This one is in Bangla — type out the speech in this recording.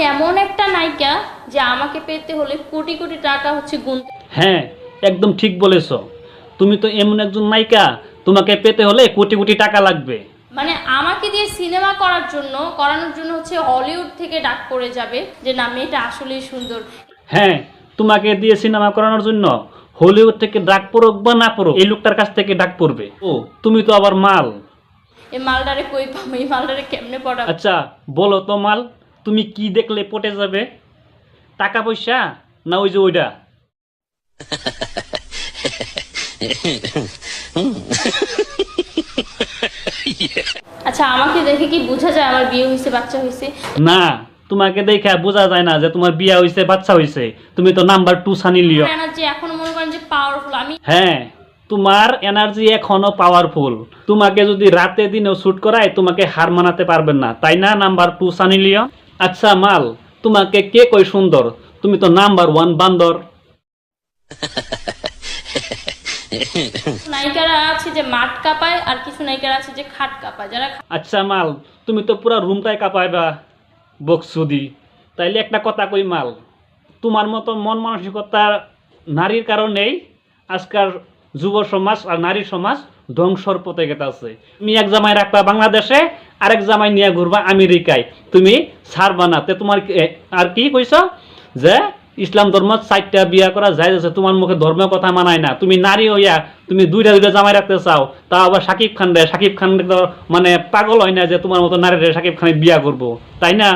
এমন একটা নায়িকা যে আমাকে পেতে হলে কোটি কোটি টাকা হচ্ছে গুনতে। হ্যাঁ, একদম ঠিক বলেছো। তুমি তো এমন একজন নায়িকা, তোমাকে পেতে হলে কোটি কোটি টাকা লাগবে। মানে আমাকে দিয়ে সিনেমা করানোর জন্য হচ্ছে হলিউড থেকে ডাক পড়ে যাবে যে না মেয়েটা আসলেই সুন্দর। হ্যাঁ, তোমাকে দিয়ে সিনেমা করানোর জন্য হলিউড থেকে ডাক পড়ুক বা না পড়ুক, এই লোকটার কাছ থেকে ডাক পড়বে। ও, তুমি তো আবার মাল। এই মালটারে কই পাবো, এই মালটারে কেমনে পড়াবো? আচ্ছা বলো তো মাল, তুমি কি দেখলে পটে যাবে? টাকা পয়সা না ওই যে ওইটা? আচ্ছা আমাকে দেখে কি বোঝা যায় আমার বিয়ে হয়েছে, বাচ্চা হয়েছে? না, তোমাকে দেখে বোঝা যায় না যে তোমার বিয়ে হয়েছে, বাচ্চা হয়েছে। তুমি তো নাম্বার 2 সানি লিও। এনার্জি এখনো মনে করেন যে পাওয়ারফুল আমি। হ্যাঁ, তোমার এনার্জি এখনো পাওয়ারফুল। তোমাকে যদি রাতে দিনেও শুট করায়, তোমাকে হার মানাতে পারবেন না, তাই না? নাম্বার 2 সানি লিও। আচ্ছা মাল, তোমাকে কে কই সুন্দর? তুমি তো নাম্বার 1 বান্দর। নায়িকারা আছে যে মাঠ কাঁপায় আর কিছু নায়িকারা আছে যে খাট কাঁপায়, যারা আচ্ছা মাল, তুমি তো পুরো রুমটাই কাঁপাইবা বকসুদি। তাইলে একটা কথা কই মাল, তোমার মতো মন মানসিকতার নারীর কারণেই আজকাল যুব সমাজ আর নারী সমাজ ধ্বংসর পথে গেছে। তুমি এক জামাই রাখবা বাংলাদেশে, আরেক জামাই নিয়ে ঘুরবা আমেরিকায়, তুমি ছাড়বা না। তে তোমার আর কি কইছ যে ইসলাম ধর্ম 4টা বিয়া করা যায় আছে, তোমার মুখে ধর্মের কথা মানায় না। তুমি নারী হইয়া তুমি দুইটা জামাই রাখতে চাও, তা আবার সাকিব খান রে। সাকিব খান তো মানে পাগল হয় না যে তোমার মতো নারীরে সাকিব খানের বিয়া করবো, তাই না?